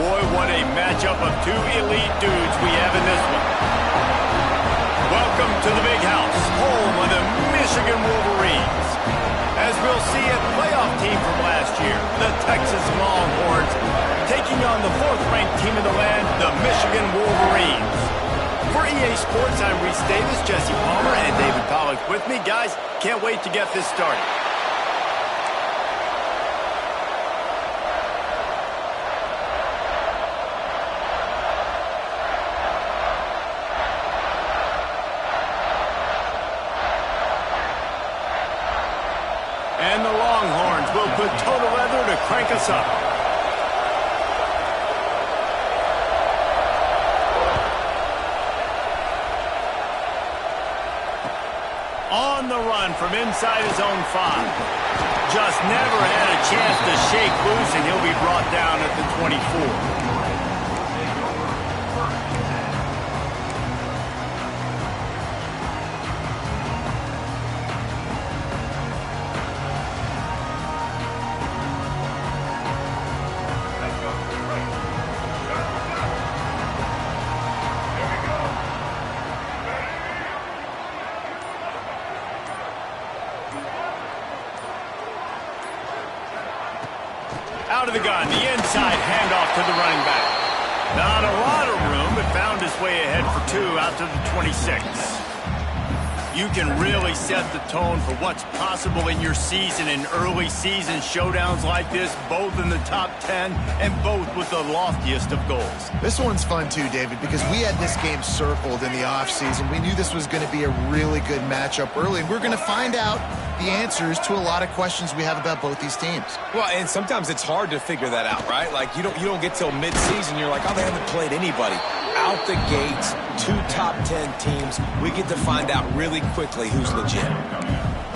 Boy, what a matchup of two elite dudes we have in this one. Welcome to the Big House, home of the Michigan Wolverines. As we'll see, a playoff team from last year, the Texas Longhorns, taking on the fourth-ranked team in the land, the Michigan Wolverines. For EA Sports, I'm Reese Davis, Jesse Palmer, and David Pollack with me. Guys, can't wait to get this started. And the Longhorns will put total leather to crank us up. On the run from inside his own 5. Just never had a chance to shake loose, and he'll be brought down at the 24. Out of the gun, the inside handoff to the running back. Not a lot of room, but found his way ahead for 2 out to the 26. You can really set the tone for what's possible in your season in early season showdowns like this, both in the top 10 and both with the loftiest of goals. This one's fun too, David, because we had this game circled in the offseason. We knew this was going to be a really good matchup early, and we're going to find out the answers to a lot of questions we have about both these teams. Well, and sometimes it's hard to figure that out, right? Like, you don't get till mid-season, you're like, oh, they haven't played anybody. Out the gates, 2 top 10 teams, we get to find out really quickly who's legit.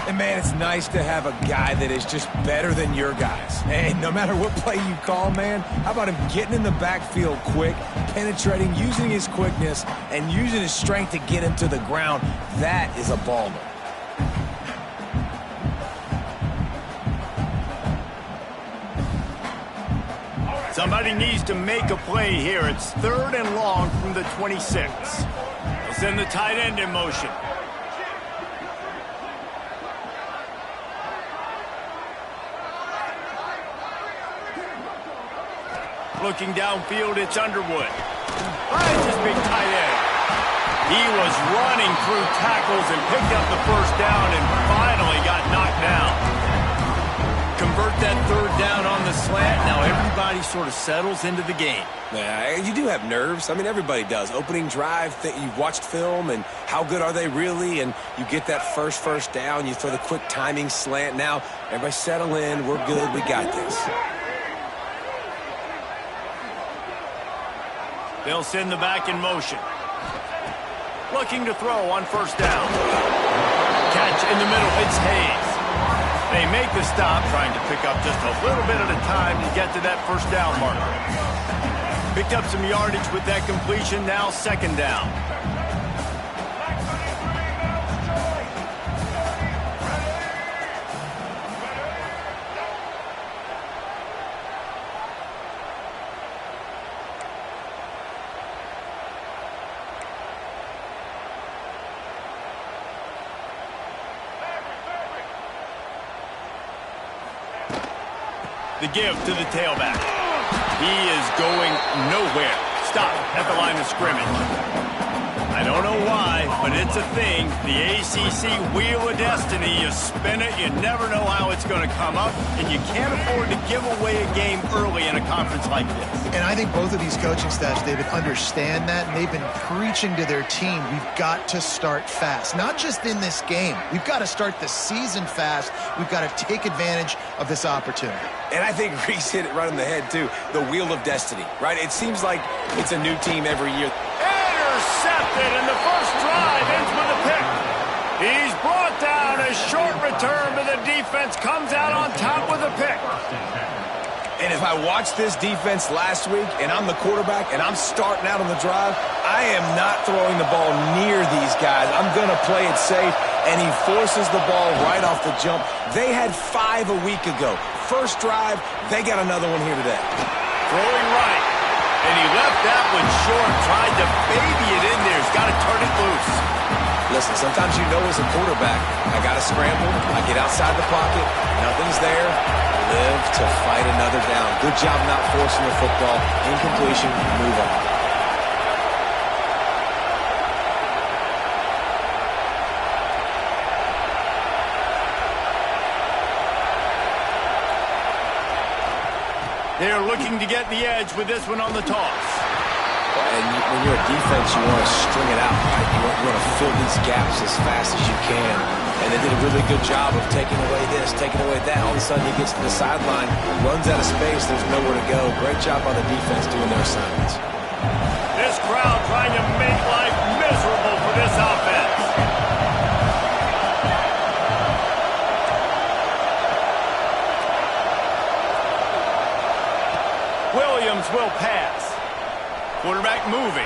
And, man, it's nice to have a guy that is just better than your guys. And no matter what play you call, man, how about him getting in the backfield quick, penetrating, using his quickness, and using his strength to get him to the ground? That is a baller. Somebody needs to make a play here. It's 3rd and long from the 26. They'll send the tight end in motion. Looking downfield, it's Underwood. Finds his big tight end. He was running through tackles and picked up the first down and finally got knocked down. Convert that 3rd down on the slant. Now everybody sort of settles into the game. Yeah, you do have nerves. I mean, everybody does. Opening drive, you've watched film, and how good are they really? And you get that first down. You throw the quick timing slant. Now, everybody settle in. We're good. We got this. They'll send the back in motion. Looking to throw on 1st down. Catch in the middle. It's Hayes. They make the stop, trying to pick up just a little bit at a time to get to that 1st down marker. Picked up some yardage with that completion, now 2nd down. The give to the tailback. He is going nowhere. Stop at the line of scrimmage. I don't know why, but it's a thing. The ACC Wheel of Destiny. You spin it, you never know how it's going to come up, and you can't afford to give away a game early in a conference like this. And I think both of these coaching staffs, David, understand that, and they've been preaching to their team, we've got to start fast. Not just in this game. We've got to start the season fast. We've got to take advantage of this opportunity. And I think Reese hit it right on the head, too. The Wheel of Destiny, right? It seems like it's a new team every year. Intercepted, and the first drive ends with a pick. He's brought down. A short return, but the defense comes out on top with a pick. And if I watched this defense last week, and I'm the quarterback, and I'm starting out on the drive, I am not throwing the ball near these guys. I'm going to play it safe, and he forces the ball right off the jump. They had 5 a week ago. First drive, they got another one here today. Throwing right. short, tried to baby it in there. He's got to turn it loose. Listen, sometimes you know as a quarterback, I got to scramble, I get outside the pocket, nothing's there, live to fight another down. Good job not forcing the football. Incompletion, move on. They're looking to get the edge with this one on the toss. And when you're a defense, you want to string it out, right? You want to fill these gaps as fast as you can. And they did a really good job of taking away this, taking away that. All of a sudden, he gets to the sideline, runs out of space, there's nowhere to go. Great job by the defense doing their assignments. This crowd trying to make life miserable for this offense. Williams will pass. Quarterback moving.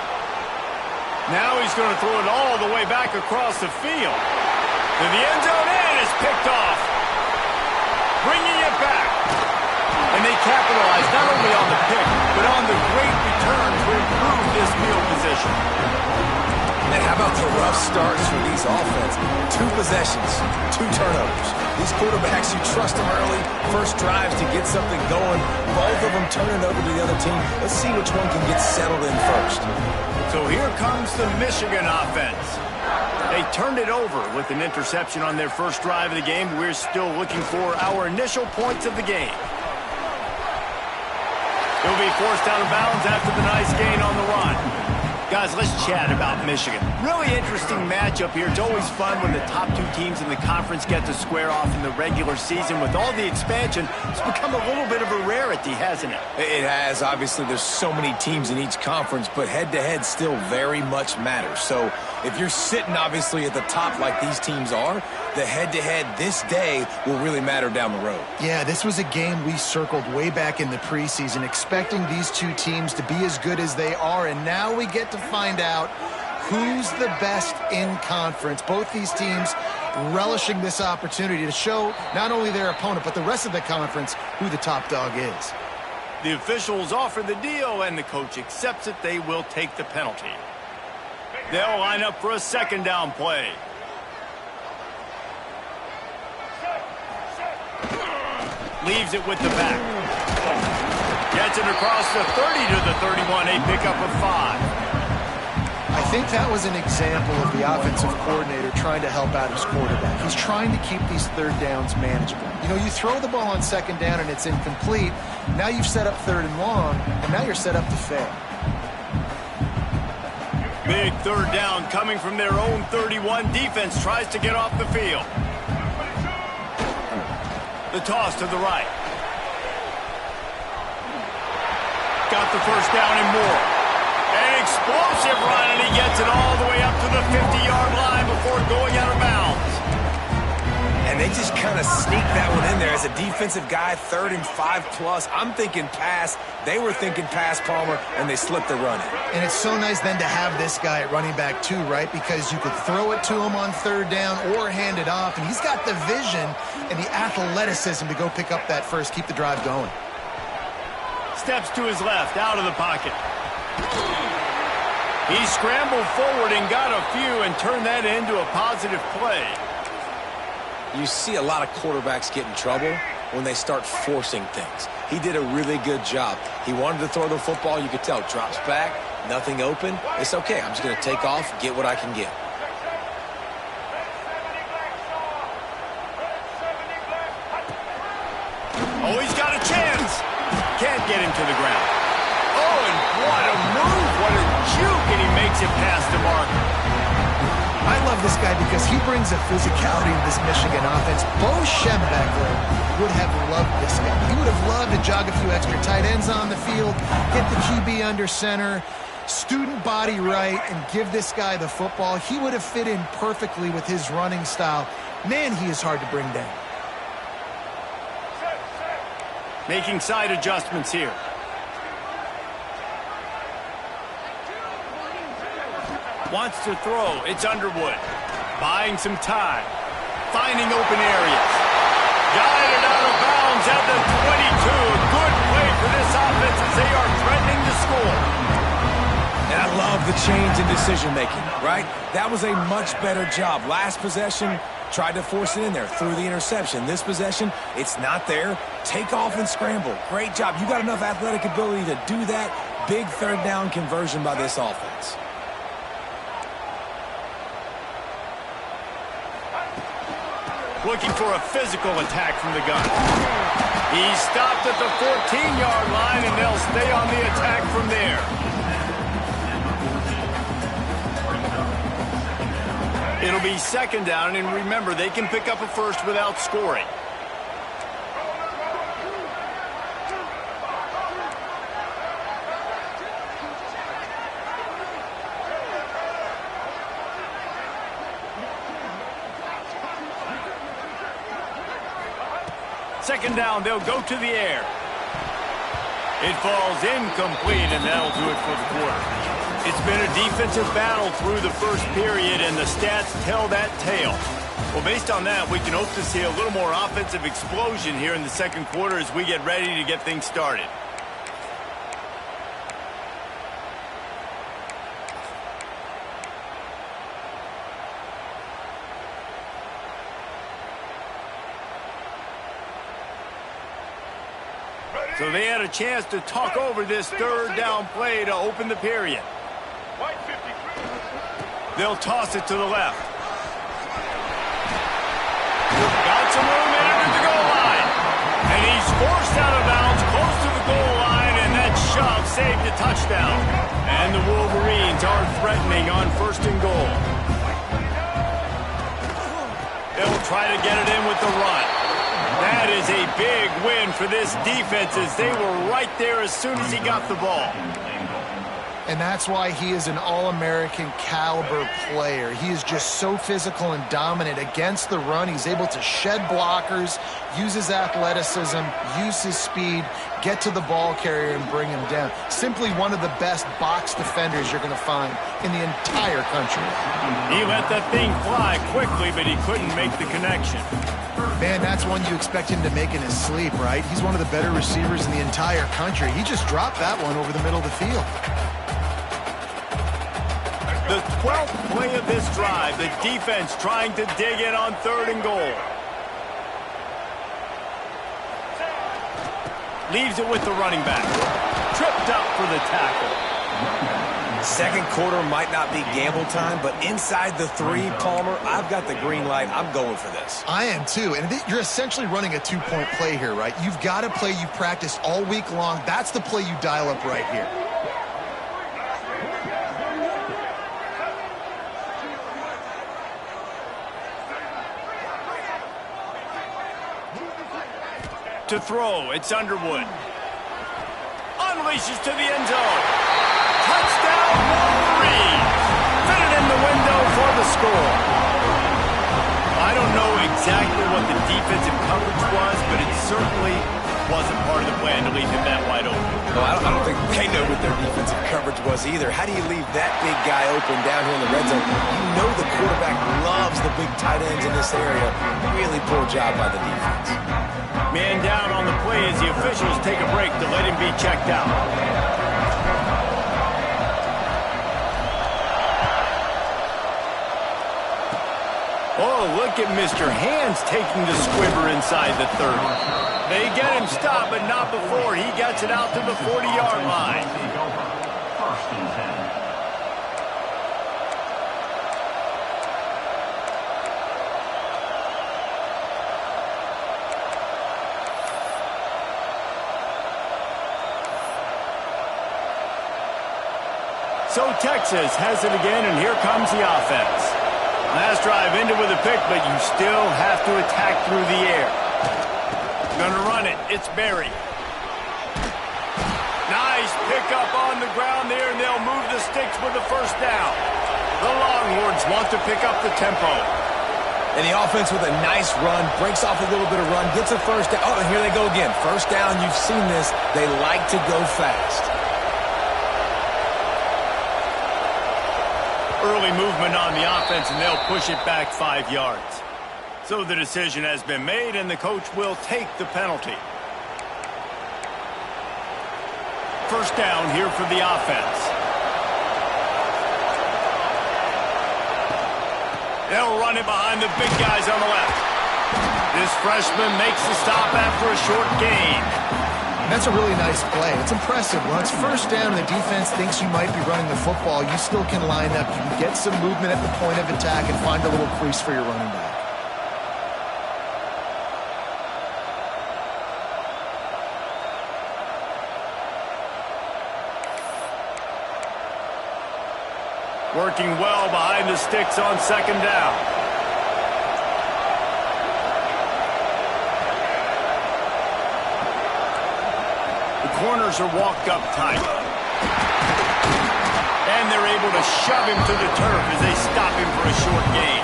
Now he's going to throw it all the way back across the field. To the end zone, and it's picked off. Bringing it back. And they capitalize not only on the pick, but on the great return to improve this field position. And how about the rough starts for these offense? 2 possessions, 2 turnovers. These quarterbacks, you trust them early, first drives to get something going. Both of them turning over to the other team. Let's see which one can get settled in first. So here comes the Michigan offense. They turned it over with an interception on their first drive of the game. We're still looking for our initial points of the game. He'll be forced out of bounds after the nice gain on the run. Guys, let's chat about Michigan. Really interesting matchup here. It's always fun when the top 2 teams in the conference get to square off in the regular season. With all the expansion, it's become a little bit of a rarity, hasn't it? It has. Obviously, there's so many teams in each conference, but head-to-head still very much matters. So if you're sitting, obviously, at the top like these teams are, the head-to-head this day will really matter down the road. Yeah, this was a game we circled way back in the preseason, expecting these 2 teams to be as good as they are, and now we get to find out who's the best in conference. Both these teams relishing this opportunity to show not only their opponent, but the rest of the conference who the top dog is. The officials offer the deal, and the coach accepts it. They will take the penalty. They'll line up for a second down play. Leaves it with the back. Gets it across the 30 to the 31, a pickup of 5. I think that was an example of the offensive coordinator trying to help out his quarterback. He's trying to keep these third downs manageable. You know, you throw the ball on second down and it's incomplete. Now you've set up 3rd and long, and now you're set up to fail. Big 3rd down coming from their own 31. Defense tries to get off the field. The toss to the right. Got the first down and more. An explosive run, and he gets it all the way up to the 50-yard line before going out of bounds. And they just kind of sneak that one in there. As a defensive guy, 3rd and 5+. I'm thinking pass. They were thinking pass, Palmer, and they slipped the run in. And it's so nice then to have this guy at running back too, right? Because you could throw it to him on 3rd down or hand it off, and he's got the vision and the athleticism to go pick up that first, keep the drive going. Steps to his left, out of the pocket. He scrambled forward and got a few and turned that into a positive play. You see a lot of quarterbacks get in trouble when they start forcing things. He did a really good job. He wanted to throw the football. You could tell. Drops back, nothing open. It's okay. I'm just going to take off, get what I can get. Oh, he's got a chance. Can't get him to the ground. Oh, and what a move. What a juke, and he makes it past the marker. I love this guy because he brings a physicality to this Michigan offense. Bo Schembechler would have loved this guy. He would have loved to jog a few extra tight ends on the field, get the QB under center, student body right, and give this guy the football. He would have fit in perfectly with his running style. Man, he is hard to bring down. Making side adjustments here. Wants to throw. It's Underwood. Buying some time. Finding open areas. Got it out of bounds at the 22. A good play for this offense as they are threatening to score. And the change in decision-making, right? That was a much better job. Last possession, tried to force it in there, threw the interception. This possession, it's not there. Take off and scramble. Great job. You got enough athletic ability to do that. Big third down conversion by this offense. Looking for a physical attack from the gun. He's stopped at the 14-yard line, and they'll stay on the attack from there. It'll be second down, and remember, they can pick up a first without scoring. Second down, they'll go to the air. It falls incomplete, and that'll do it for the quarter. It's been a defensive battle through the first period, and the stats tell that tale. Well, based on that, we can hope to see a little more offensive explosion here in the second quarter as we get ready to get things started. So they had a chance to talk over this third down play to open the period. They'll toss it to the left. Got some room in at the goal line. And he's forced out of bounds close to the goal line, and that shove saved a touchdown. And the Wolverines are threatening on first and goal. They'll try to get it in with the run. That is a big win for this defense as they were right there as soon as he got the ball. And that's why he is an All-American caliber player. He is just so physical and dominant against the run. He's able to shed blockers, use his athleticism, use his speed, get to the ball carrier and bring him down. Simply one of the best box defenders you're going to find in the entire country. He let that thing fly quickly, but he couldn't make the connection. Man, that's one you expect him to make in his sleep, right? He's one of the better receivers in the entire country. He just dropped that one over the middle of the field. The 12th play of this drive, the defense trying to dig in on third and goal. Leaves it with the running back. Tripped up for the tackle. Second quarter might not be gamble time, but inside the 3, Palmer, I've got the green light. I'm going for this. I am too, and you're essentially running a 2-point play here, right? You've got a play you've practiced all week long. That's the play you dial up right here. To throw, it's Underwood. Unleashes to the end zone. Touchdown, Wolverines! Fitted in the window for the score. I don't know exactly what the defensive coverage was, but it certainly wasn't part of the plan to leave him that wide open. No, I don't think they know what their defensive coverage was either. How do you leave that big guy open down here in the red zone? You know the quarterback loves the big tight ends in this area. Really poor job by the defense. Man down on the play as the officials take a break to let him be checked out. Oh, look at Mr. Hands taking the squibber inside the 30. They get him stopped, but not before he gets it out to the 40-yard line. First and 10. So Texas has it again, and here comes the offense. Last drive ended with a pick, but you still have to attack through the air. Gonna run it. It's Berry. Nice pickup on the ground there, and they'll move the sticks with the first down. The Longhorns want to pick up the tempo. And the offense with a nice run, breaks off a little bit of run, gets a first down. Oh, and here they go again. First down, you've seen this. They like to go fast. Early movement on the offense, and they'll push it back 5 yards. So the decision has been made, and the coach will take the penalty. First down here for the offense. They'll run it behind the big guys on the left. This freshman makes the stop after a short gain. That's a really nice play. It's impressive. When it's first down and the defense thinks you might be running the football, you still can line up. You can get some movement at the point of attack and find a little crease for your running back. Working well behind the sticks on second down. The corners are walked up tight. And they're able to shove him to the turf as they stop him for a short gain.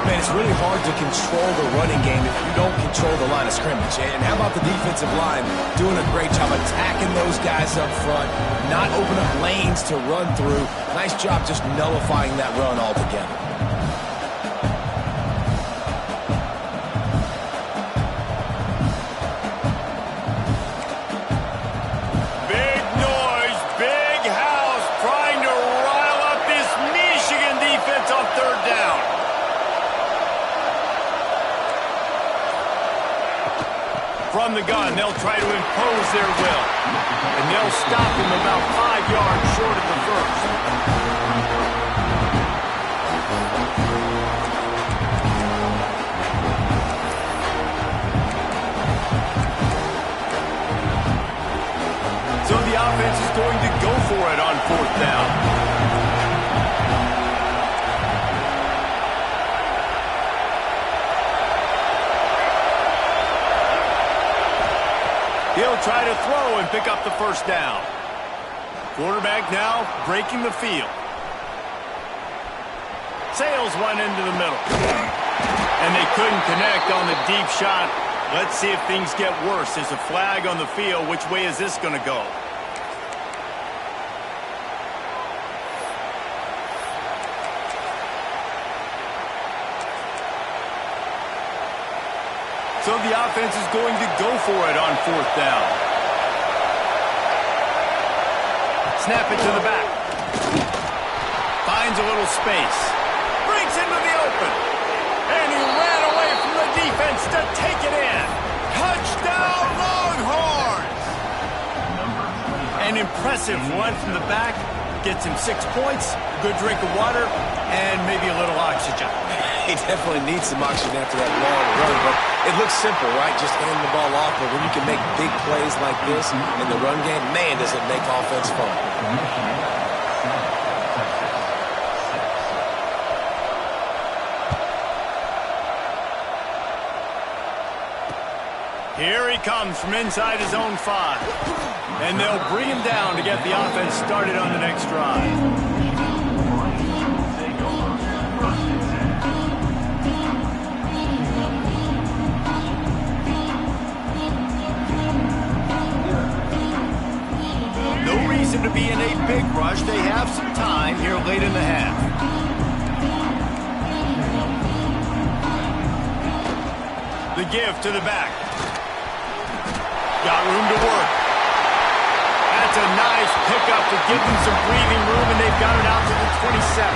Man, it's really hard to control the running game if you don't control the line of scrimmage. And how about the defensive line doing a great job attacking those guys up front, not opening up lanes to run through. Nice job just nullifying that run altogether. Big noise, big house, trying to rile up this Michigan defense on third down. From the gun, they'll try to impose their will. And they'll stop him about 5 yards short of the first. So the offense is going to go for it on fourth down. He'll try to throw and pick up the first down. Quarterback now breaking the field. Sails one into the middle. And they couldn't connect on the deep shot. Let's see if things get worse. There's a flag on the field. Which way is this going to go? So the offense is going to go for it on fourth down. Snap it to the back. Finds a little space. Breaks into the open. And he ran away from the defense to take it in. Touchdown, Longhorns! An impressive run from the back. Gets him 6 points, good drink of water, and maybe a little oxygen. He definitely needs some oxygen after that long run, but it looks simple, right? Just hand the ball off, but when you can make big plays like this in the run game, man, does it make offense fun. Here he comes from inside his own 5. And they'll bring him down to get the offense started on the next drive. No reason to be in a big rush. They have some time here late in the half. The give to the back. Got room to work. That's a nice pickup to give them some breathing room, and they've got it out to the 27.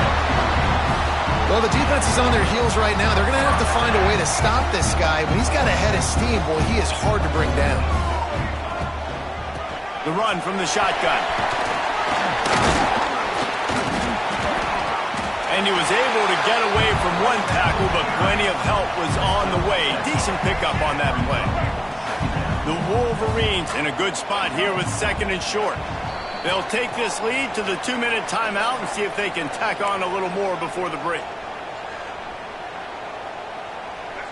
Well, the defense is on their heels right now. They're going to have to find a way to stop this guy. When he's got a head of steam, boy, he is hard to bring down. The run from the shotgun. And he was able to get away from one tackle, but plenty of help was on the way. Decent pickup on that play. The Wolverines in a good spot here with second and short. They'll take this lead to the 2-minute timeout and see if they can tack on a little more before the break.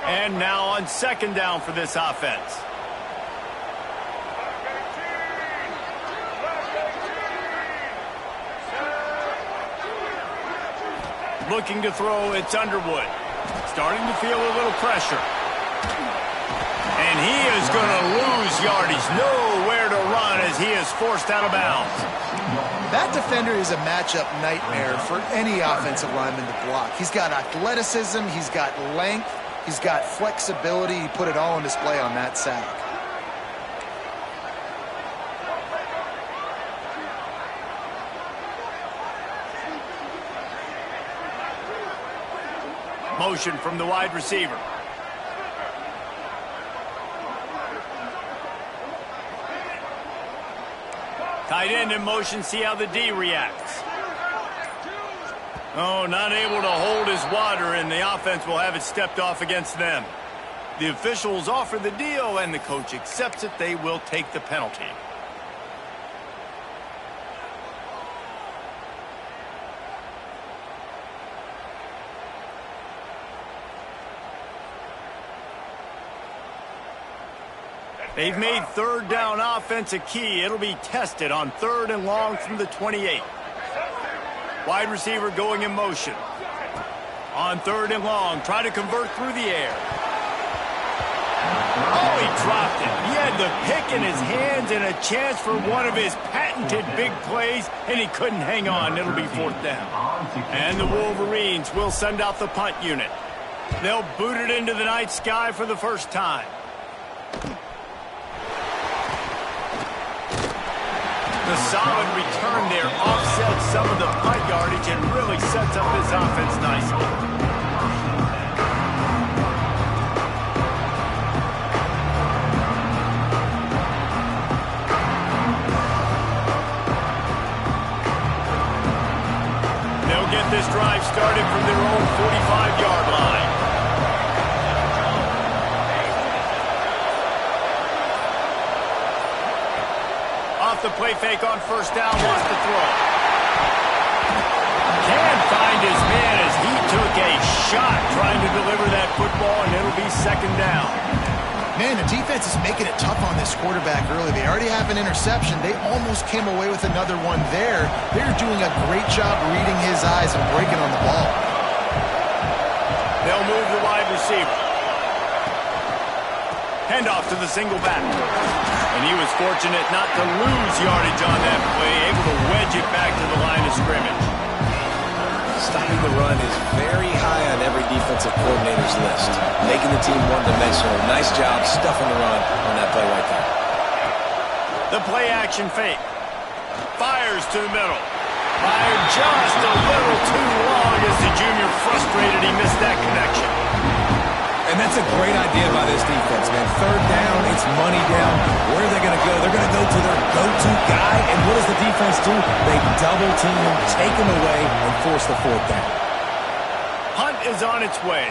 And now on second down for this offense. Looking to throw, it's Underwood. Starting to feel a little pressure. And he is going to lose yardage. Nowhere to run as he is forced out of bounds. That defender is a matchup nightmare for any offensive lineman to block. He's got athleticism, he's got length, he's got flexibility. He put it all on display on that sack. Motion from the wide receiver. Tight end in motion, see how the D reacts. Oh, not able to hold his water, and the offense will have it stepped off against them. The officials offer the deal, and the coach accepts it. They will take the penalty. They've made third down offense a key. It'll be tested on 3rd and long from the 28. Wide receiver going in motion. On 3rd and long, try to convert through the air. Oh, he dropped it. He had the pick in his hands and a chance for one of his patented big plays, and he couldn't hang on. It'll be 4th down. And the Wolverines will send out the punt unit. They'll boot it into the night sky for the first time. The solid return there offsets some of the punt yardage and really sets up his offense nicely. They'll get this drive started from their own 45-yard line. The play fake on 1st down, wants to throw. Can't find his man as he took a shot trying to deliver that football, and it'll be 2nd down. Man, the defense is making it tough on this quarterback early. They already have an interception. They almost came away with another one there. They're doing a great job reading his eyes and breaking on the ball. They'll move the wide receiver. Handoff to the single back. And he was fortunate not to lose yardage on that play, able to wedge it back to the line of scrimmage. Stopping the run is very high on every defensive coordinator's list. Making the team one-dimensional. Nice job stuffing the run on that play right there. The play action fake. Fires to the middle. Fired just a little too long as the junior frustrated. He missed that connection. And that's a great idea by this defense, man. 3rd down, it's money down. Where are they going to go? They're going to go to their go-to guy. And what does the defense do? They double team him, take him away, and force the 4th down. Hunt is on its way.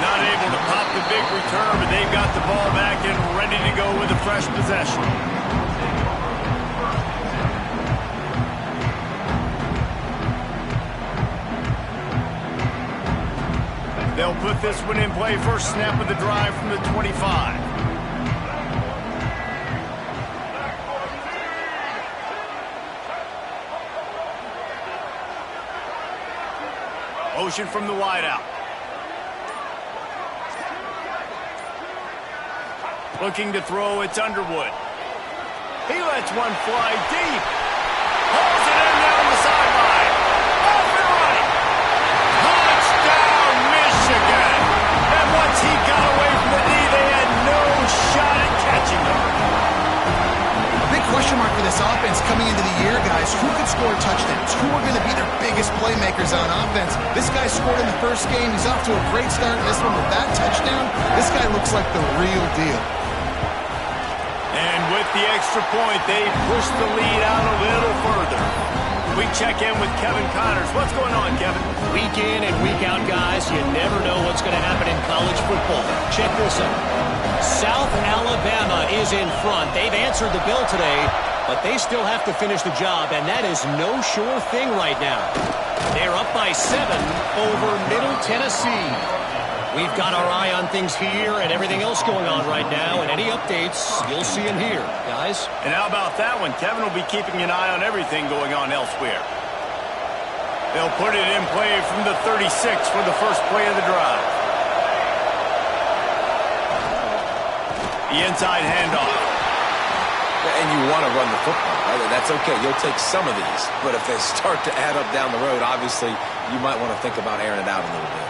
Not able to pop the big return, but they've got the ball back and ready to go with a fresh possession. They'll put this one in play. First snap of the drive from the 25. Motion from the wideout. Looking to throw, it's Underwood. He lets one fly deep. Pulls it in down the sideline. Off and running. Touchdown, Michigan. And once he got away from the knee, they had no shot at catching him. A big question mark for this offense coming into the year, guys. Who could score touchdowns? Who are going to be their biggest playmakers on offense? This guy scored in the first game. He's off to a great start in this one with that touchdown. This guy looks like the real deal. And with the extra point, they push the lead out a little further. We check in with Kevin Connors. What's going on, Kevin? Week in and week out, guys, you never know what's going to happen in college football. Check this out. South Alabama is in front. They've answered the bell today, but they still have to finish the job, and that is no sure thing right now. They're up by 7 over Middle Tennessee. We've got our eye on things here and everything else going on right now, and any updates, you'll see them here, guys. And how about that one? Kevin will be keeping an eye on everything going on elsewhere. They'll put it in play from the 36 for the first play of the drive. The inside handoff. And you want to run the football, right? That's okay. You'll take some of these. But if they start to add up down the road, obviously, you might want to think about airing it out a little bit.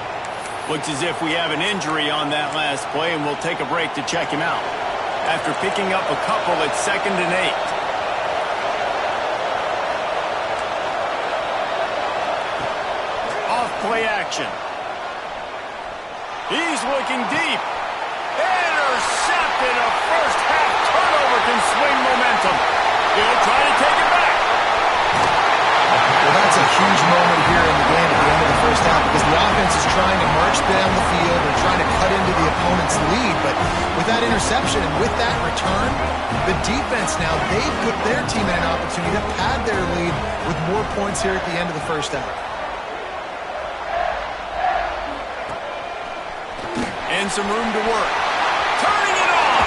Looks as if we have an injury on that last play, and we'll take a break to check him out. After picking up a couple, it's 2nd and 8. play action. He's looking deep. Intercepted. A first half turnover can swing momentum. He'll try to take it back. Well, that's a huge moment here in the game at the end of the first half because the offense is trying to march down the field and trying to cut into the opponent's lead. But with that interception and with that return, the defense now, they put their team in an opportunity to pad their lead with more points here at the end of the first half. And some room to work. Turning it on.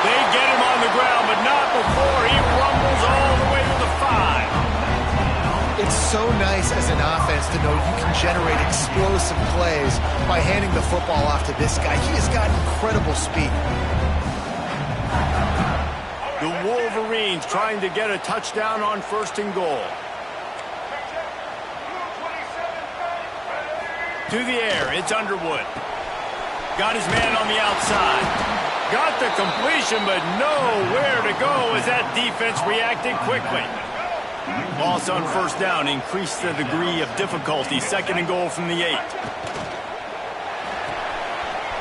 They get him on the ground, but not before he rumbles all the way to the 5. It's so nice as an offense to know you can generate explosive plays by handing the football off to this guy. He has got incredible speed. The Wolverines trying to get a touchdown on 1st and goal. To the air, it's Underwood. Got his man on the outside. Got the completion, but nowhere to go as that defense reacted quickly. Loss on 1st down increased the degree of difficulty. 2nd and goal from the 8.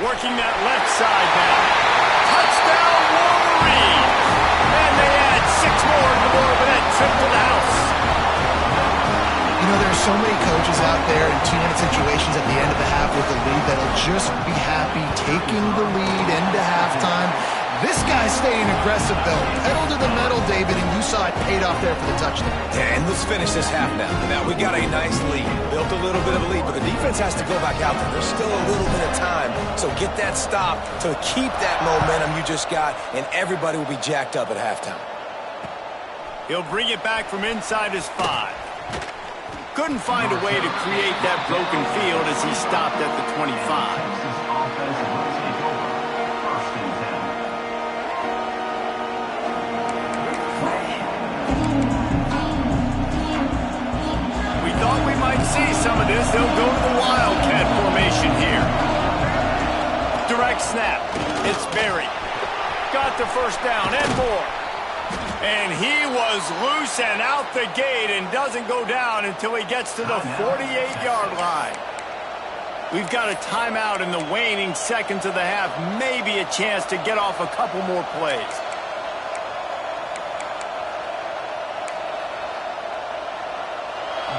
Working that left side now. Touchdown Wolverines! And they add 6 more to the board with that trip to the house. You know, there are so many coaches out there in 2-minute situations at the end of the half with the lead that'll just be happy taking the lead into halftime. This guy's staying aggressive, though. Pedal to the metal, David, and you saw it paid off there for the touchdown. Yeah, and let's finish this half now. Now, we got a nice lead. Built a little bit of a lead, but the defense has to go back out there. There's still a little bit of time. So get that stop to keep that momentum you just got, and everybody will be jacked up at halftime. He'll bring it back from inside his 5. Couldn't find a way to create that broken field as he stopped at the 25. Thought we might see some of this. They'll go to the Wildcat formation here. Direct snap. It's Berry. Got the 1st down and more. And he was loose and out the gate and doesn't go down until he gets to the 48-yard line. We've got a timeout in the waning seconds of the half. Maybe a chance to get off a couple more plays.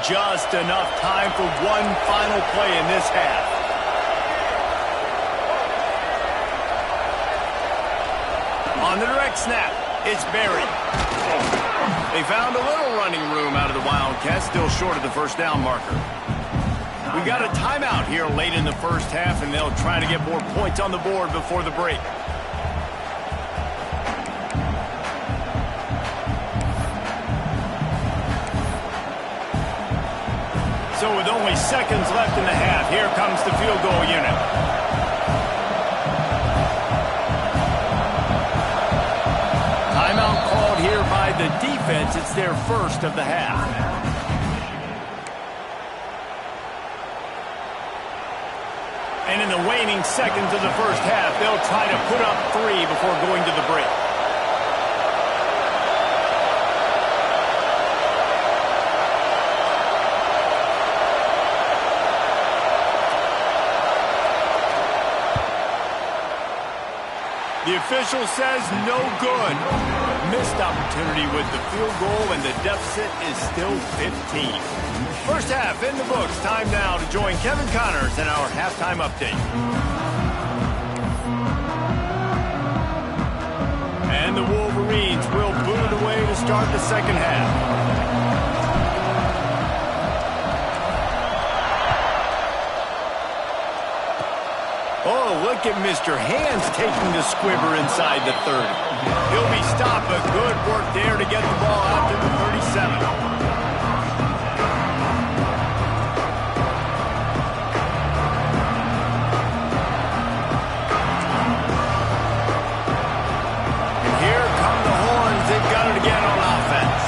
Just enough time for one final play in this half. On the direct snap, it's Berry. They found a little running room out of the Wildcats, still short of the 1st down marker. We've got a timeout here late in the first half, and they'll try to get more points on the board before the break. So with only seconds left in the half, here comes the field goal unit. Timeout called here by the defense. It's their 1st of the half. And in the waning seconds of the first half, they'll try to put up 3 before going to the break. The official says no good. Missed opportunity with the field goal, and the deficit is still 15. First half in the books. Time now to join Kevin Connors in our halftime update. And the Wolverines will boot it away to start the second half. Oh, look at Mr. Hands taking the squibber inside the 30. He'll be stopped, but good work there to get the ball out to the 37. And here come the horns. They've got it again on offense.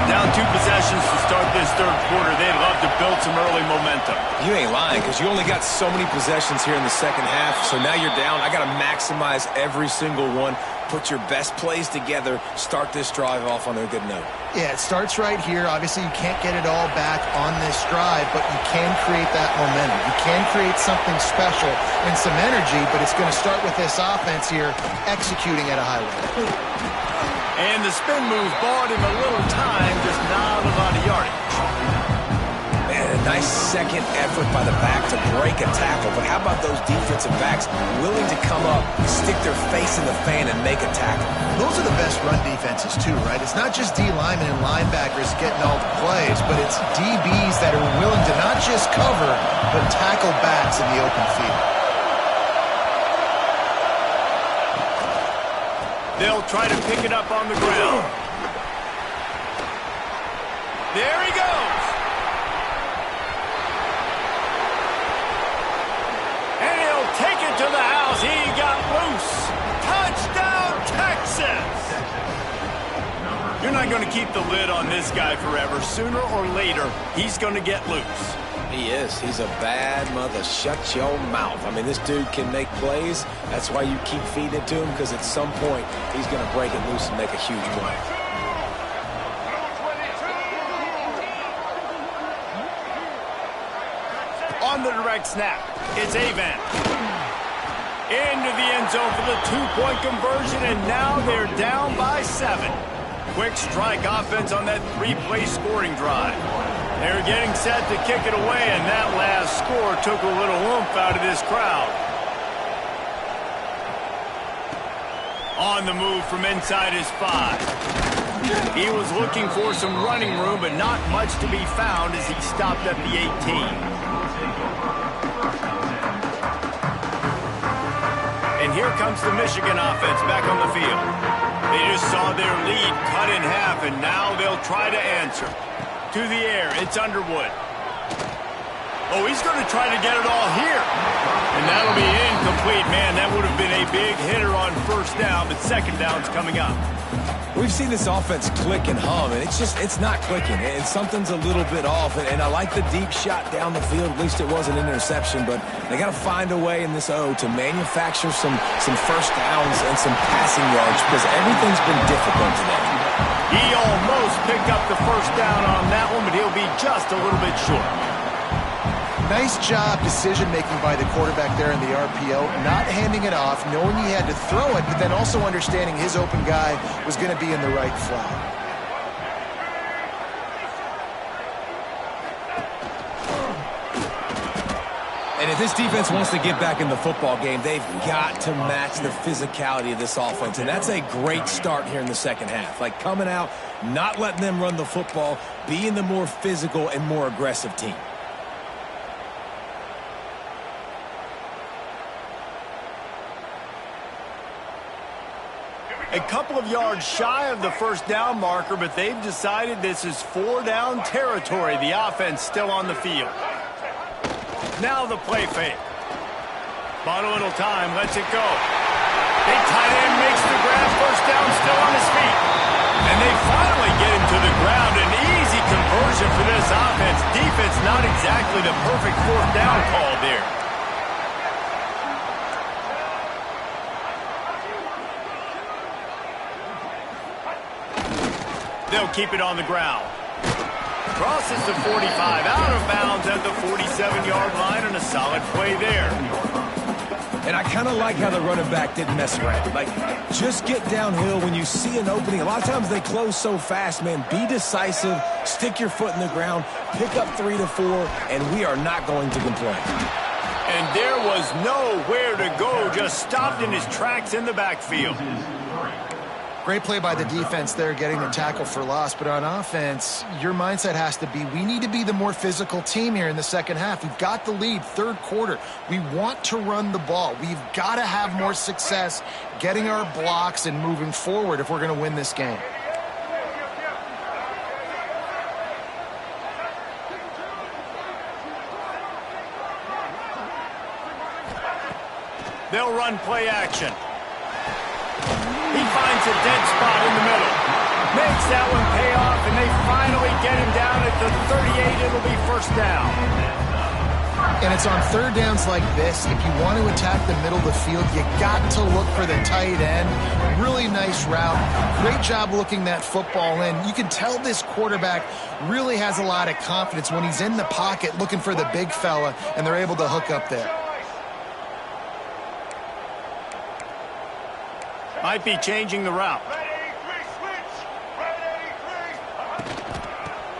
Down 2 possessions to start this third quarter, they'd love to build some early momentum. You ain't lying, because you only got so many possessions here in the second half, so now you're down. I got to maximize every single one, put your best plays together, start this drive off on a good note. Yeah, it starts right here. Obviously, you can't get it all back on this drive, but you can create that momentum. You can create something special and some energy, but it's going to start with this offense here executing at a high level. And the spin move bought him a little time, just not a lot of yardage. Man, a nice second effort by the back to break a tackle, but how about those defensive backs willing to come up, stick their face in the fan, and make a tackle? Those are the best run defenses too, right? It's not just D linemen and linebackers getting all the plays, but it's DBs that are willing to not just cover, but tackle backs in the open field. They'll try to pick it up on the ground. There he goes. And he'll take it to the house. He got loose. Touchdown, Texas. You're not going to keep the lid on this guy forever. Sooner or later, he's going to get loose. He is. He's a bad mother. Shut your mouth. I mean, this dude can make plays. That's why you keep feeding it to him, because at some point, he's going to break it loose and make a huge play. On the direct snap, it's Avent. Into the end zone for the two-point conversion, and now they're down by 7. Quick strike offense on that 3-play scoring drive. They're getting set to kick it away, and that last score took a little oomph out of this crowd. On the move from inside his 5. He was looking for some running room, but not much to be found as he stopped at the 18. And here comes the Michigan offense back on the field. They just saw their lead cut in half, and now they'll try to answer. To the air, it's Underwood. Oh, he's going to try to get it all here. And that'll be incomplete. Man, that would have been a big hitter on first down, but second down's coming up. We've seen this offense click and hum, and it's not clicking, and something's a little bit off. And I like the deep shot down the field. At least it was an interception, but they got to find a way in this O to manufacture some first downs and some passing yards, because everything's been difficult today. He almost picked up the first down on that one, but he'll be just a little bit short. Nice job decision-making by the quarterback there in the RPO, not handing it off, knowing he had to throw it, but then also understanding his open guy was going to be in the right flat. And if this defense wants to get back in the football game, they've got to match the physicality of this offense. And that's a great start here in the second half. Like coming out, not letting them run the football, being the more physical and more aggressive team. A couple of yards shy of the first down marker, but they've decided this is 4-down territory. The offense still on the field. Now the play fake. Bought a little time, lets it go. Big tight end makes the grab, first down, still on his feet. And they finally get him to the ground. An easy conversion for this offense. Defense not exactly the perfect fourth down call there. They'll keep it on the ground. Crosses the 45, out of bounds at the 47-yard line, and a solid play there. And I kind of like how the running back didn't mess around. Like, just get downhill when you see an opening. A lot of times they close so fast, man. Be decisive, stick your foot in the ground, pick up 3 to 4, and we are not going to complain. And there was nowhere to go, just stopped in his tracks in the backfield. Great play by the defense there, getting the tackle for loss. But on offense, your mindset has to be, we need to be the more physical team here in the second half. We've got the lead, third quarter. We want to run the ball. We've got to have more success getting our blocks and moving forward if we're going to win this game. They'll run play action. He finds a dead spot in the middle. Makes that one pay off, and they finally get him down at the it'll be first down. And it's on third downs like this. If you want to attack the middle of the field, you got to look for the tight end. Really nice route. Great job looking that football in. You can tell this quarterback really has a lot of confidence when he's in the pocket looking for the big fella, and they're able to hook up there. Might be changing the route.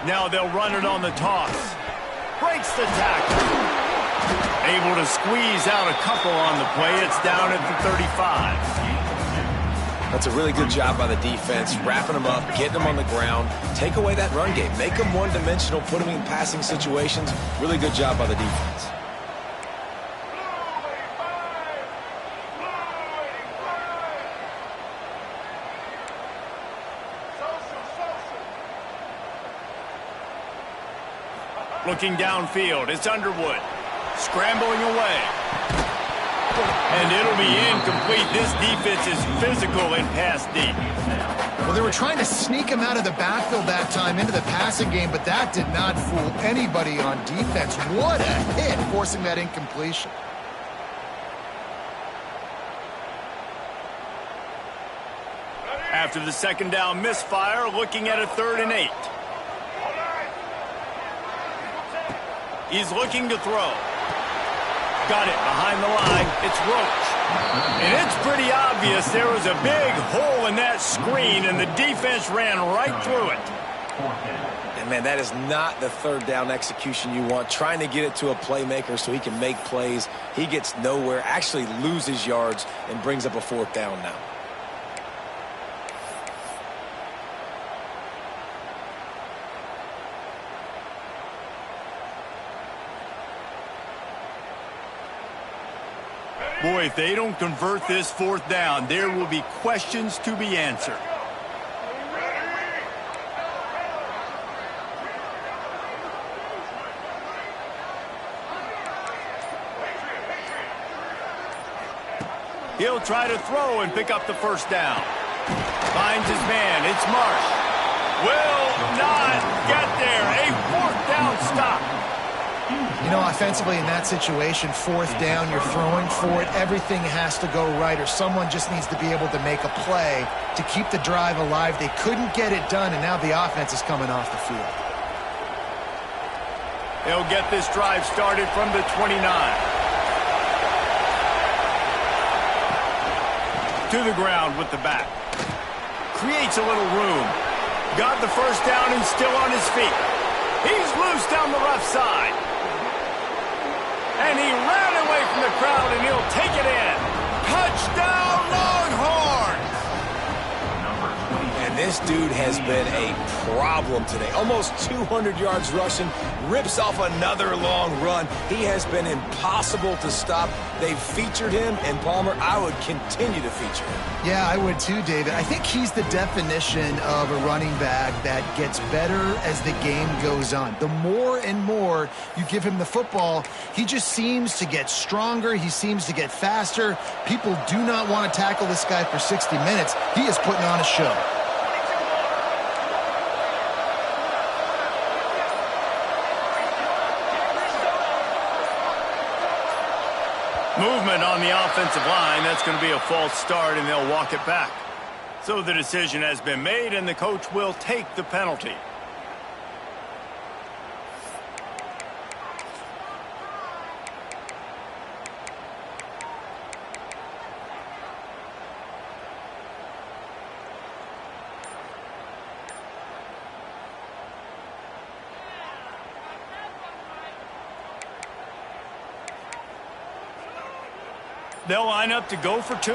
Now they'll run it on the toss. Breaks the tackle. Able to squeeze out a couple on the play. It's down at the 35. That's a really good job by the defense, wrapping them up, getting them on the ground. Take away that run game. Make them one-dimensional, put them in passing situations. Really good job by the defense. Looking downfield, it's Underwood. Scrambling away. And it'll be incomplete. This defense is physical in pass deep. Well, they were trying to sneak him out of the backfield that time into the passing game, but that did not fool anybody on defense. What a hit, forcing that incompletion. After the second down misfire, looking at a 3rd and 8. He's looking to throw. Got it behind the line. It's Roach. And it's pretty obvious there was a big hole in that screen, and the defense ran right through it. And, man, that is not the third down execution you want. Trying to get it to a playmaker so he can make plays. He gets nowhere, actually loses yards, and brings up a 4th down now. Boy, if they don't convert this 4th down, there will be questions to be answered. He'll try to throw and pick up the 1st down. Finds his man. It's Marsh. Will not get there. A 4th down stop. You know, offensively in that situation, 4th down, you're throwing for it. Everything has to go right, or someone just needs to be able to make a play to keep the drive alive. They couldn't get it done, and now the offense is coming off the field. They'll get this drive started from the 29. To the ground with the back. Creates a little room. Got the 1st down and still on his feet. He's loose down the left side. And he ran away from the crowd, and he'll take it in. Touchdown, Longhorns! And this dude has been a problem today. Almost 200 yards rushing, rips off another long run. He has been impossible to stop. They've featured him, and Palmer, I would continue to feature him. Yeah, I would too, David. I think he's the definition of a running back that gets better as the game goes on. The more and more you give him the football, he just seems to get stronger. He seems to get faster. People do not want to tackle this guy for 60 minutes. He is putting on a show. Movement on the offensive line. That's going to be a false start, and they'll walk it back. So the decision has been made, and the coach will take the penalty. They'll line up to go for 2.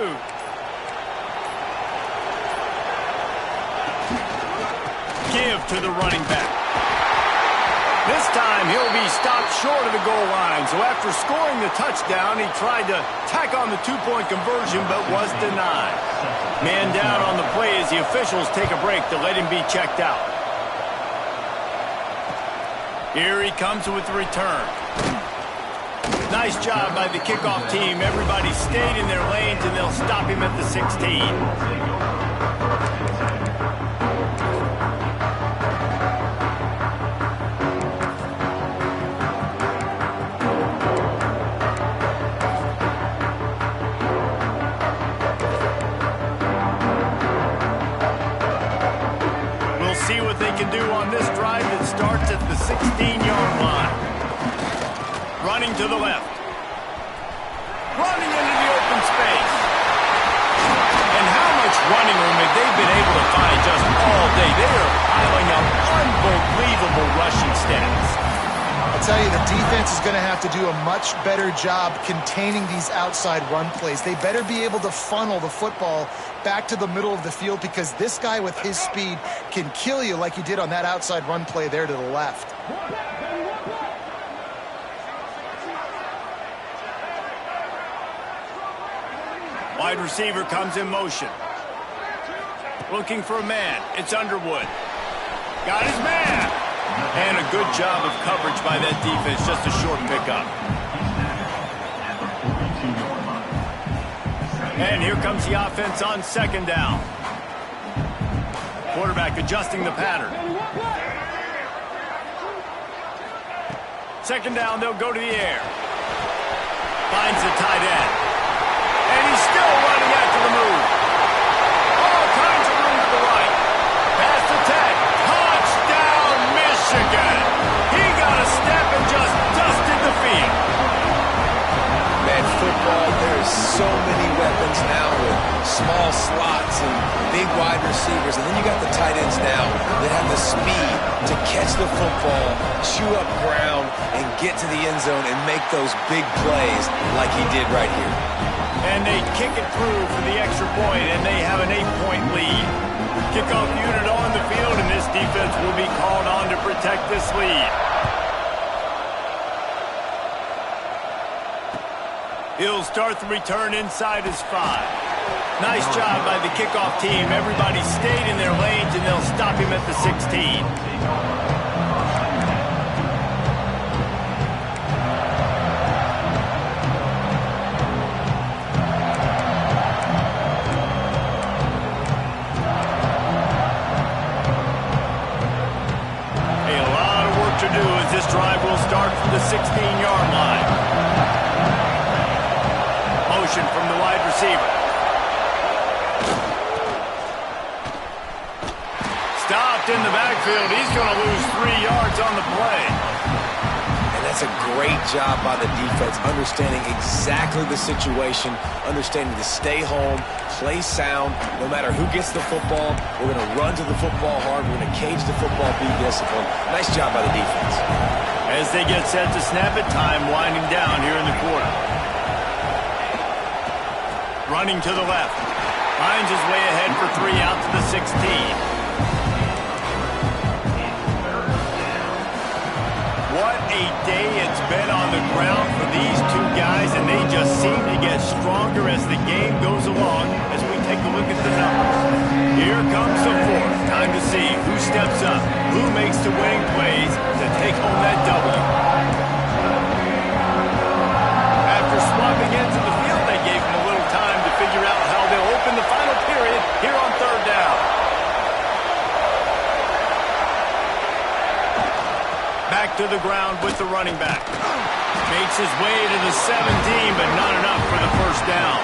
Give to the running back. This time he'll be stopped short of the goal line. So after scoring the touchdown, he tried to tack on the 2-point conversion but was denied. Man down on the play as the officials take a break to let him be checked out. Here he comes with the return. Nice job by the kickoff team. Everybody stayed in their lanes, and they'll stop him at the 16. see what they can do on this drive that starts at the 16-yard line. Running to the left. Running into the open space. And how much running room have they been able to find just all day? They are piling up unbelievable rushing stats. I'll tell you, the defense is going to have to do a much better job containing these outside run plays. They better be able to funnel the football back to the middle of the field, because this guy with his speed can kill you like he did on that outside run play there to the left. Wide receiver comes in motion. Looking for a man. It's Underwood. Got his man. And a good job of coverage by that defense. Just a short pickup. And here comes the offense on second down. Quarterback adjusting the pattern. Second down, they'll go to the air. Finds the tight end. And he's still running after the move. All kinds of room to the right. Pass to Ted. Touchdown, Michigan. He got a step and just dusted the field. Man, football, there's so many weapons now with small slots and big wide receivers. And then you got the tight ends now that have the speed to catch the football, chew up ground, and get to the end zone and make those big plays like he did right here. And they kick it through for the extra point, and they have an 8-point lead. Kickoff unit on the field, and this defense will be called on to protect this lead. He'll start the return inside his 5. Nice job by the kickoff team. Everybody stayed in their lanes, and they'll stop him at the 16. This drive will start from the 16-yard line. Motion from the wide receiver. Stopped in the backfield. He's going to lose 3 yards on the play. And that's a great job by the defense, understanding exactly the situation, understanding to stay home, play sound. No matter who gets the football, we're going to run to the football hard. We're going to cage the football, be disciplined. Nice job by the defense. As they get set to snap it, time winding down here in the quarter. Running to the left. Finds his way ahead for 3 out to the 16. What a day it's been on the ground for these two guys, and they just seem to get stronger as the game goes along as we take a look at the numbers. Here comes the fourth. Time to see who steps up, who makes the winning plays to take home that W. After swapping into the field, they gave him a little time to figure out how they'll open the final period here on third down. Back to the ground with the running back. Makes his way to the 17, but not enough for the first down.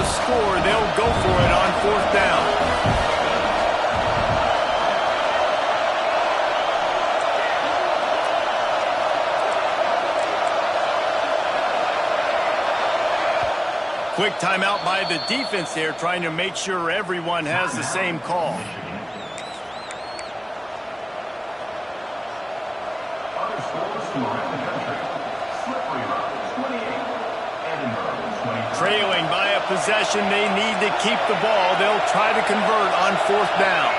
Score, they'll go for it on fourth down. Quick timeout by the defense there, trying to make sure everyone has the same call. Trailing by a possession, they need to keep the ball. They'll try to convert on fourth down.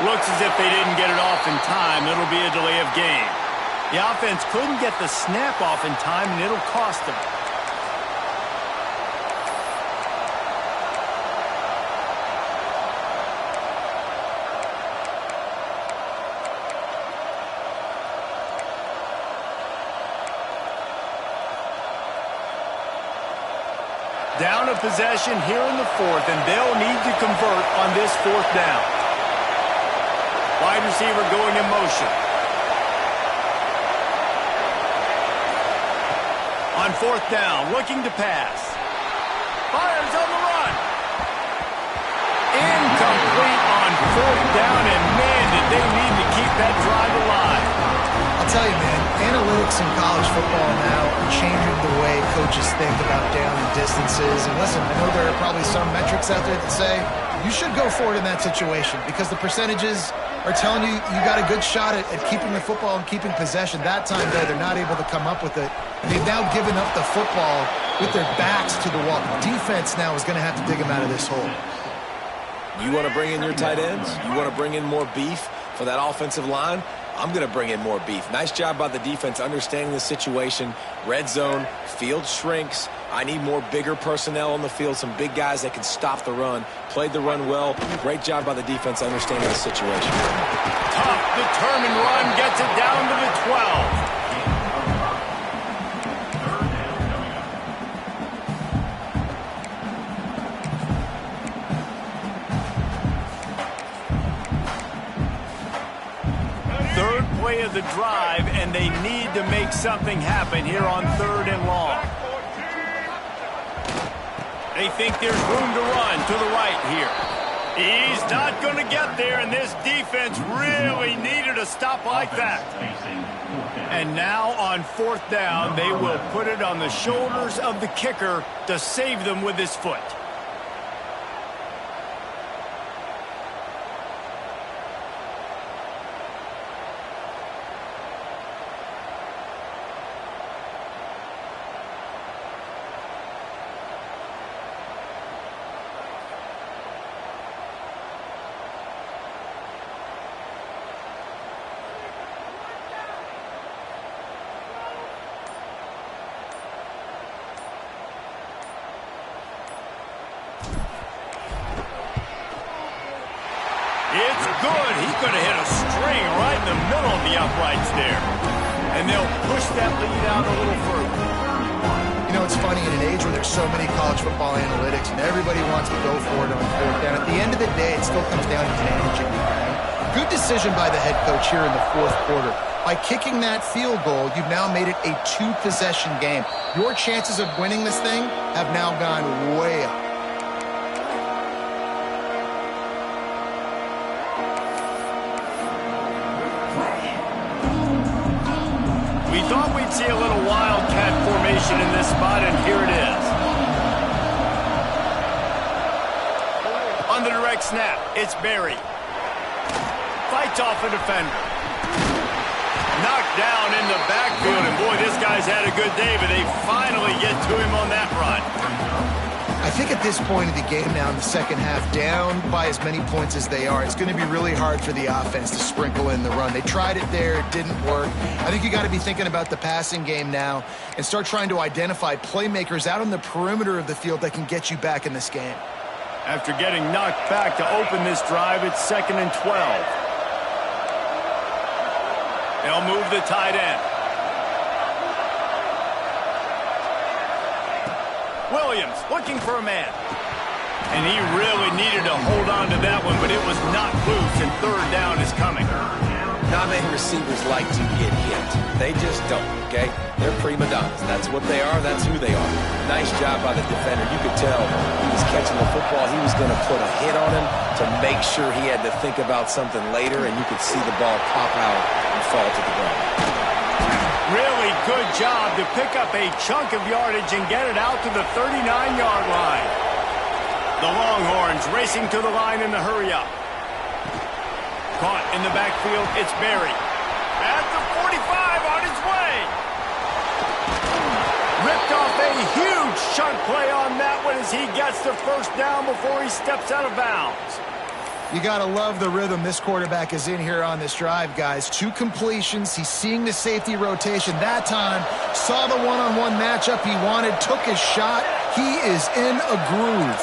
Looks as if they didn't get it off in time. It'll be a delay of game. The offense couldn't get the snap off in time, and it'll cost them. Down a possession here in the fourth, and they'll need to convert on this fourth down. Wide receiver going in motion. On fourth down, looking to pass. Fires on the run. Incomplete on fourth down, and man, did they need to keep that drive alive. I'll tell you, man, analytics in college football now are changing the way coaches think about down and distances. And listen, I know there are probably some metrics out there that say you should go for it in that situation because the percentages are telling you you got a good shot at keeping the football and keeping possession. That time, though, they're not able to come up with it. They've now given up the football with their backs to the wall. Defense now is going to have to dig them out of this hole. You want to bring in your tight ends? You want to bring in more beef for that offensive line? I'm going to bring in more beef. Nice job by the defense understanding the situation. Red zone, field shrinks. I need more bigger personnel on the field, some big guys that can stop the run. Played the run well. Great job by the defense understanding the situation. Tough, determined run gets it down to the 12. Third play of the drive, and they need to make something happen here on third and long. They think there's room to run to the right here. He's not going to get there, and this defense really needed a stop like that. And now on fourth down, they will put it on the shoulders of the kicker to save them with his foot. It's good. He could have hit a string right in the middle of the uprights there. And they'll push that lead out a little further. You know, it's funny, in an age where there's so many college football analytics and everybody wants to go for it on fourth down, at the end of the day, it still comes down to managing. Good decision by the head coach here in the fourth quarter. By kicking that field goal, you've now made it a two-possession game. Your chances of winning this thing have now gone way up. We thought we'd see a little wildcat formation in this spot, and here it is. On the direct snap, it's Berry. Fights off a defender. Knocked down in the backfield, and boy, this guy's had a good day, but they finally get to him on that run. I think at this point of the game now in the second half, down by as many points as they are, it's going to be really hard for the offense to sprinkle in the run. They tried it there. It didn't work. I think you got to be thinking about the passing game now and start trying to identify playmakers out on the perimeter of the field that can get you back in this game. After getting knocked back to open this drive, it's 2nd and 12. They'll move the tight end. Williams looking for a man. And he really needed to hold on to that one, but it was not loose, and third down is coming. Not many receivers like to get hit. They just don't, okay? They're prima donnas. That's what they are. That's who they are. Nice job by the defender. You could tell he was catching the football. He was going to put a hit on him to make sure he had to think about something later, and you could see the ball pop out and fall to the ground. Really good job to pick up a chunk of yardage and get it out to the 39-yard line. The Longhorns racing to the line in the hurry-up. Caught in the backfield, it's Berry. At the 45, on his way. Ripped off a huge chunk play on that one as he gets the first down before he steps out of bounds. You got to love the rhythm this quarterback is in here on this drive, guys. 2 completions. He's seeing the safety rotation. That time, saw the one-on-one matchup he wanted, took his shot. He is in a groove.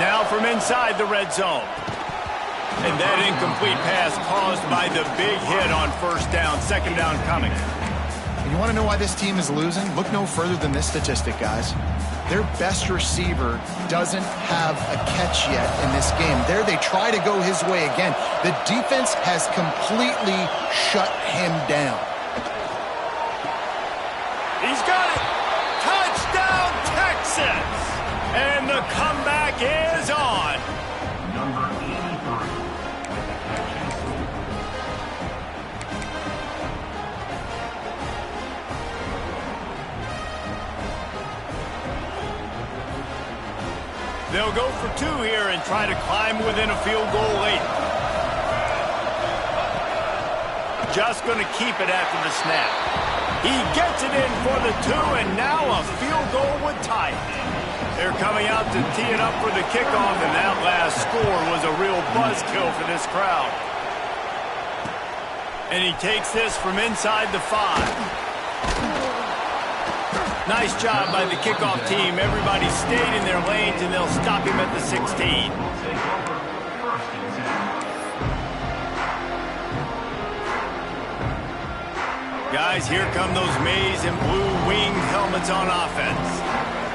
Now from inside the red zone. And that incomplete pass caused by the big hit on first down. Second down coming. You want to know why this team is losing? Look no further than this statistic, guys. Their best receiver doesn't have a catch yet in this game. There they try to go his way again. The defense has completely shut him down. He's got it. Touchdown, Texas. And the comeback is on. Number 83. They'll go for 2 here and try to climb within a field goal late. Just going to keep it after the snap. He gets it in for the 2, and now a field goal would tie it. They're coming out to tee it up for the kickoff, and that last score was a real buzzkill for this crowd. And he takes this from inside the 5. Nice job by the kickoff team. Everybody stayed in their lanes, and they'll stop him at the 16. Guys, here come those maize and blue winged helmets on offense.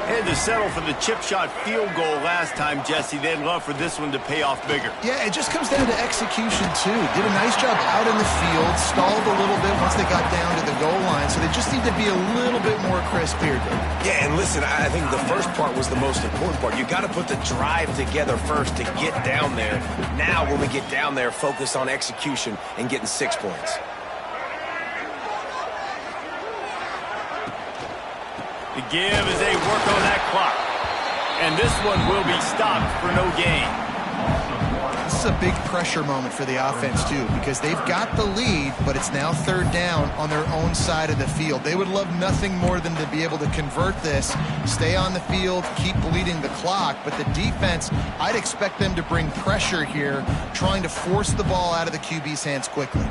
They had to settle for the chip shot field goal last time, Jesse. They'd love for this one to pay off bigger. Yeah, it just comes down to execution, too. Did a nice job out in the field, stalled a little bit once they got down to the goal line, so they just need to be a little bit more crisp here, Dave. Yeah, and listen, I think the first part was the most important part. You got to put the drive together first to get down there. Now, when we get down there, focus on execution and getting 6 points. The give as they work on that clock. And this one will be stopped for no gain. This is a big pressure moment for the offense, too, because they've got the lead, but it's now 3rd down on their own side of the field. They would love nothing more than to be able to convert this, stay on the field, keep bleeding the clock. But the defense, I'd expect them to bring pressure here, trying to force the ball out of the QB's hands quickly.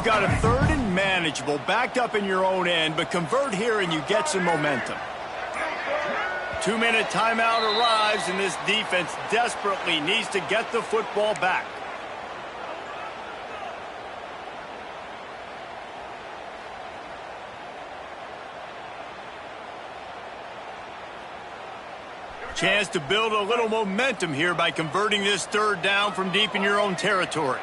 Got a 3rd and manageable, backed up in your own end, but convert here and you get some momentum. 2-minute timeout arrives, and this defense desperately needs to get the football back. Chance to build a little momentum here by converting this 3rd down from deep in your own territory.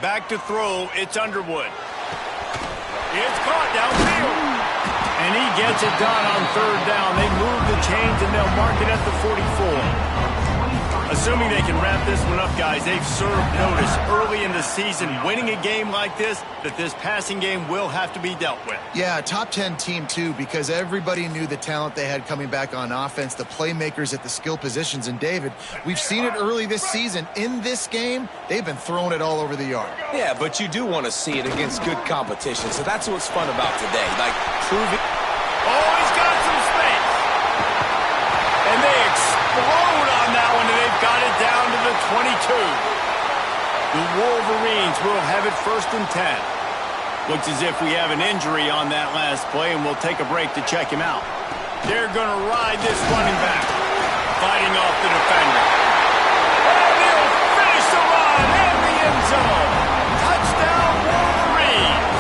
Back to throw, it's Underwood. It's caught downfield. And he gets it done on 3rd down. They move the chains and they'll mark it at the 44. Assuming they can wrap this one up, guys, they've served notice early in the season, winning a game like this, that this passing game will have to be dealt with. Yeah, top 10 team, too, because everybody knew the talent they had coming back on offense, the playmakers at the skill positions. And, David, we've seen it early this season. In this game, they've been throwing it all over the yard. Yeah, but you do want to see it against good competition, so that's what's fun about today. Like, proving... Oh, he's got some space. And they explode on that one, and they've got it down to the 22. The Wolverines will have it 1st and 10. Looks as if we have an injury on that last play, and we'll take a break to check him out. They're going to ride this running back, fighting off the defender. And they'll finish the run in the end zone. Touchdown, Wolverines.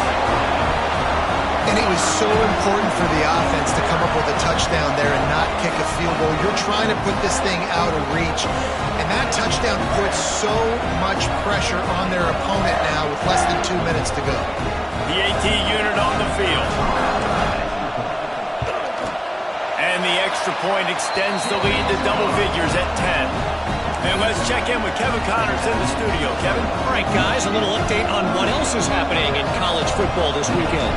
And it was so important for the offense to come up with a touchdown there and not kick a field goal. You're trying to put this thing out of reach. And that touchdown puts so much pressure on their opponent now with less than 2 minutes to go. The AT unit on the field. And the extra point extends the lead to double figures at 10. And let's check in with Kevin Connors in the studio. Kevin? All right, guys, a little update on what else is happening in college football this weekend.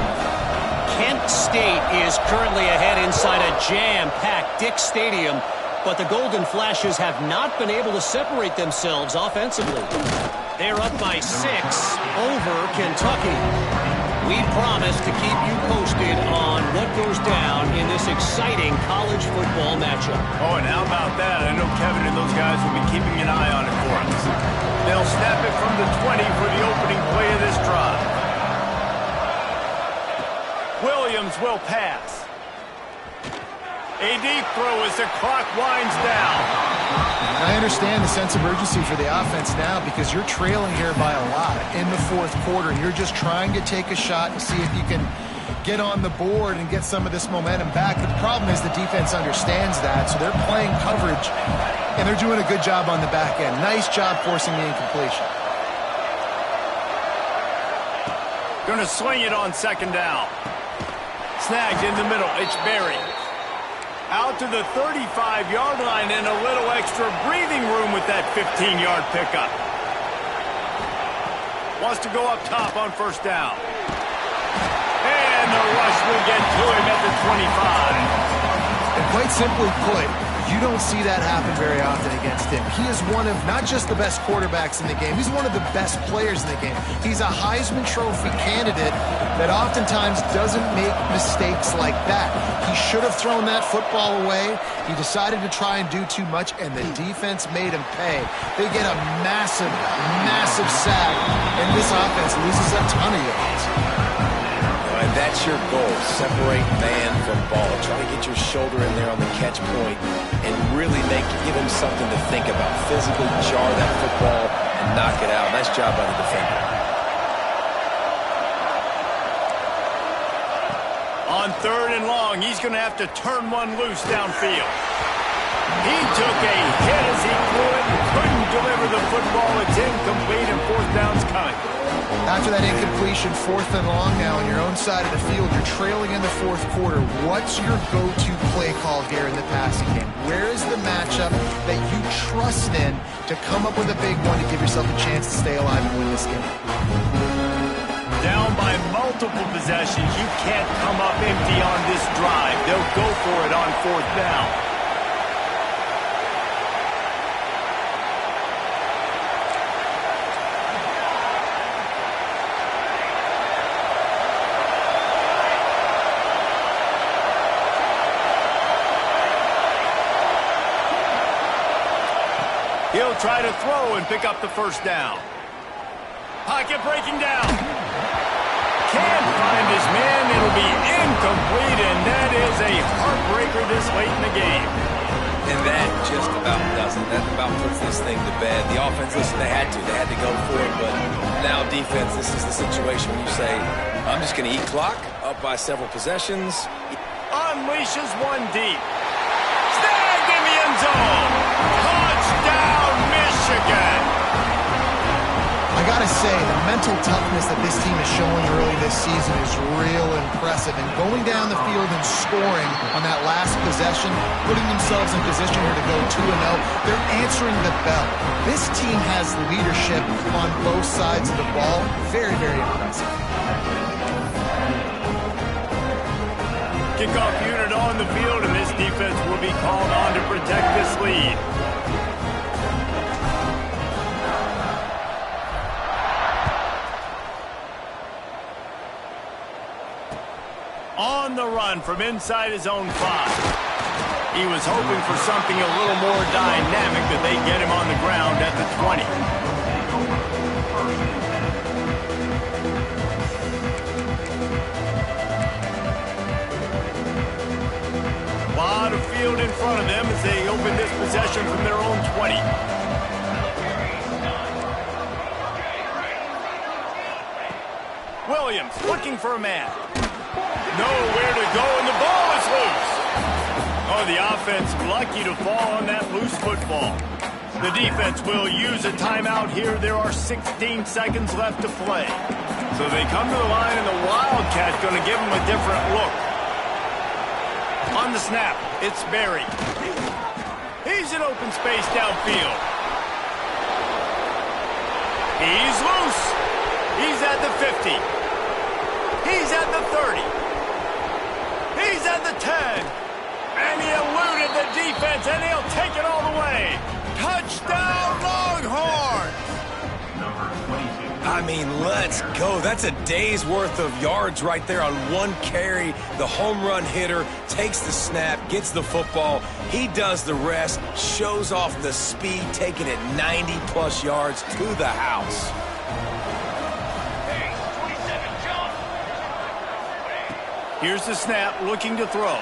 Kent State is currently ahead inside a jam-packed Dick Stadium, but the Golden Flashes have not been able to separate themselves offensively. They're up by 6 over Kentucky. We promise to keep you posted on what goes down in this exciting college football matchup. Oh, and how about that? I know Kevin and those guys will be keeping an eye on it for us. They'll snap it from the 20 for the opening play of this drive. Williams will pass. A deep throw as the clock winds down. I understand the sense of urgency for the offense now because you're trailing here by a lot in the fourth quarter. You're just trying to take a shot and see if you can get on the board and get some of this momentum back. The problem is the defense understands that, so they're playing coverage, and they're doing a good job on the back end. Nice job forcing the incompletion. Going to swing it on second down. Snagged in the middle. It's Berry. Out to the 35-yard line and a little extra breathing room with that 15-yard pickup. Wants to go up top on first down. And the rush will get to him at the 25. And quite simply put, you don't see that happen very often against him. He is one of not just the best quarterbacks in the game, he's one of the best players in the game. He's a Heisman Trophy candidate that oftentimes doesn't make mistakes like that. He should have thrown that football away. He decided to try and do too much, and the defense made him pay. They get a massive, massive sack, and this offense loses a ton of yards. And that's your goal. Separate man from ball. Try to get your shoulder in there on the catch point and really give him something to think about. Physically jar that football and knock it out. Nice job by the defender. On third and long, he's going to have to turn one loose downfield. He took a hit as he threw it and couldn't deliver the football. It's incomplete and fourth down's coming. After that incompletion, fourth and long now on your own side of the field, you're trailing in the fourth quarter. What's your go-to play call here in the passing game? Where is the matchup that you trust in to come up with a big one to give yourself a chance to stay alive and win this game? Down by multiple possessions, you can't come up empty on this drive. They'll go for it on fourth down. He'll try to throw and pick up the first down. Pocket breaking down. Can't find his man. It'll be incomplete, and that is a heartbreaker this late in the game. And that just about does it. That about puts this thing to bed. The offense, listen, they had to go for it, but now defense, this is the situation when you say, I'm just going to eat clock, up by several possessions. Unleashes one deep. Snagged in the end zone. Touchdown, Michigan. I gotta say, the mental toughness that this team is showing early this season is real impressive. And going down the field and scoring on that last possession, putting themselves in position here to go 2-0, they're answering the bell. This team has leadership on both sides of the ball. Very, very impressive. Kickoff unit on the field, and this defense will be called on to protect this lead. On the run from inside his own 5. He was hoping for something a little more dynamic, but they get him on the ground at the 20. A lot of field in front of them as they open this possession from their own 20. Williams looking for a man. Nowhere to go, and the ball is loose. Oh, the offense lucky to fall on that loose football. The defense will use a timeout here. There are 16 seconds left to play. So they come to the line, and the Wildcats going to give them a different look. On the snap, it's Berry. He's in open space downfield. He's loose. He's at the 50. He's at the 30. He's at the 10. And he eluded the defense, and he'll take it all the way. Touchdown, Longhorns! I mean, let's go. That's a day's worth of yards right there on one carry. The home run hitter takes the snap, gets the football. He does the rest, shows off the speed, taking it 90-plus yards to the house. Here's the snap, looking to throw.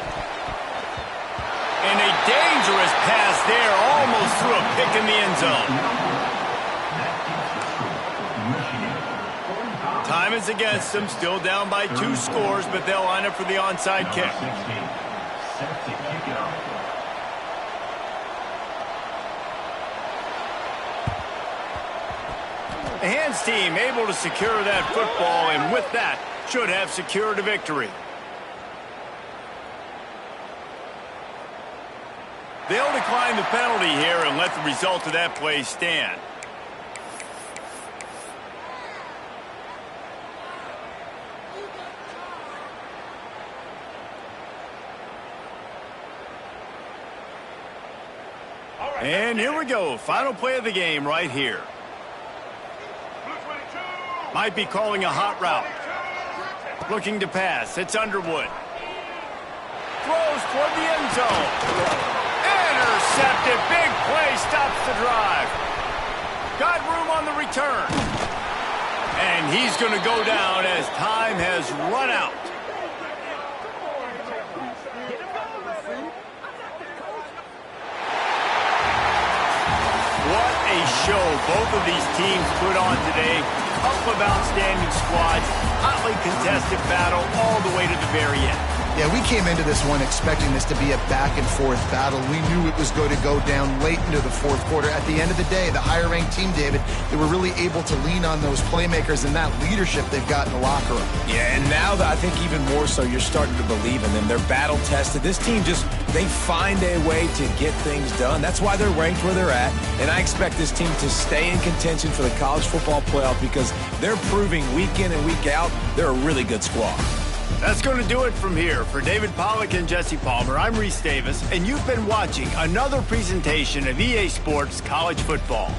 And a dangerous pass there, almost threw a pick in the end zone. Time is against them, still down by 2 scores, but they'll line up for the onside kick. The hands team able to secure that football, and with that, should have secured a victory. They'll decline the penalty here and let the result of that play stand. And here we go. Final play of the game right here. Might be calling a hot route. Looking to pass. It's Underwood. Throws toward the end zone. Intercepted. Big play. Stops the drive. Got room on the return. And he's going to go down as time has run out. What a show both of these teams put on today. Couple of outstanding squads, hotly contested battle all the way to the very end. Yeah, we came into this one expecting this to be a back-and-forth battle. We knew it was going to go down late into the fourth quarter. At the end of the day, the higher-ranked team, David, they were really able to lean on those playmakers and that leadership they've got in the locker room. Yeah, and now that I think even more so, you're starting to believe in them. They're battle-tested. This team they find a way to get things done. That's why they're ranked where they're at, and I expect this team to stay in contention for the college football playoff because they're proving week in and week out they're a really good squad. That's going to do it from here. For David Pollack and Jesse Palmer, I'm Reese Davis, and you've been watching another presentation of EA Sports College Football.